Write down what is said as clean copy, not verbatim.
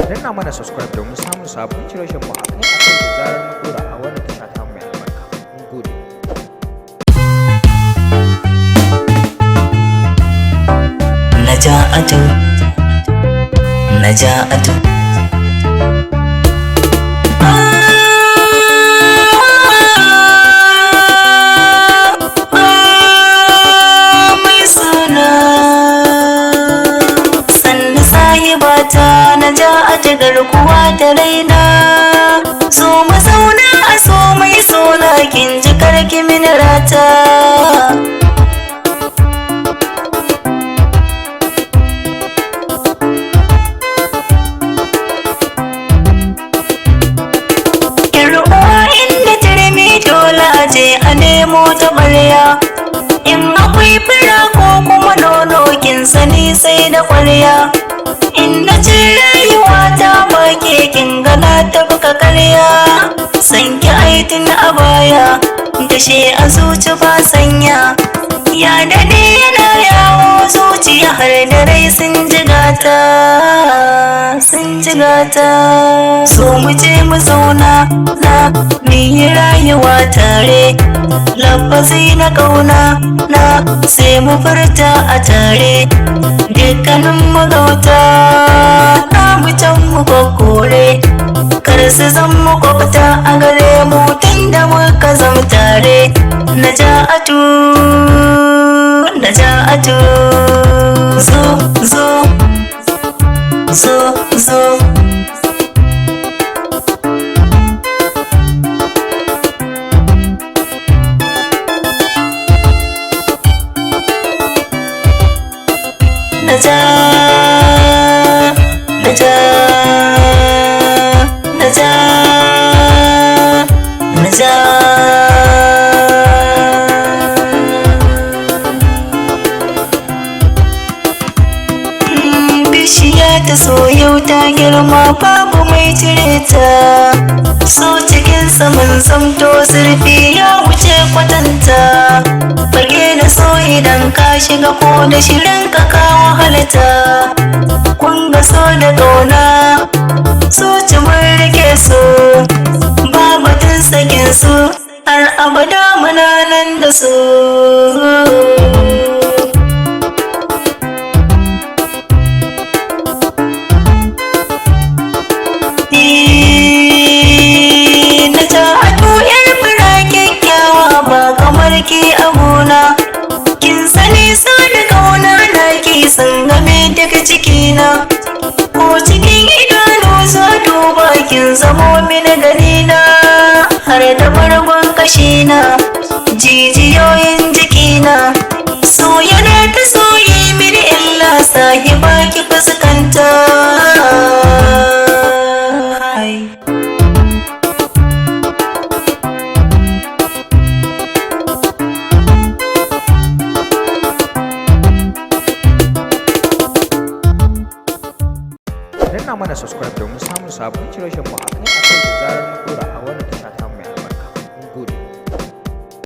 danna mana subscribe domin samun sabon shirye-shiryen mu a kai da zarar mun dora a wannan tasha ta mai albarka. Mun gode. Naja'atu, Naja'atu. Naja'atu garkuwa ta raina, so mu zauna a so mai sona kin ji karki min rata. Yar'uwa inda turmi dole a je a nemo ta ƙwarya, in akwai fura ko kuma nono kin sani sai da ƙwarya. In na ce rayuwa ta bake kin gana ta buka karya, san ki aitin a baya dashe a zuci ba sanya, ya dade yana yawo zuciya har da rai sun jigata, sun jigata. So mu je mu zauna na yi rayuwa tare, lafazi na kauna na sai mu furta a tare, dukkanin magauta na mutan mu kokore, kar su zan makwabta a gare mu tun da muka zama tare. Naja'atu, Naja'atu, zo zo zo zo. Naja, Naja, Naja, Naja. Bishiya ta so yau ta girma babu mai cire ta, so cikin saman zamto zurfi ya wuce kwatanta. Fage da so idan ka shiga ko da shirin ka kawo halitta, kun ga so da ƙauna so ci mun rike su, ba batun sakin su har abada muna nan da su. Naja'atu yar fura kyakkyawa ba kamar ki a gona, kin sani so da kauna na ki sun game daga cikina, ko cikin idanu za duba kin zamo mini ganina, har da bargon kashina jijiyoyin jikina. So yana ta soyi mini illa sahiba ki fuskanta. Danna mana subscribe domin samun sabon shirye-shiryen mu a kai da zarar mun dora.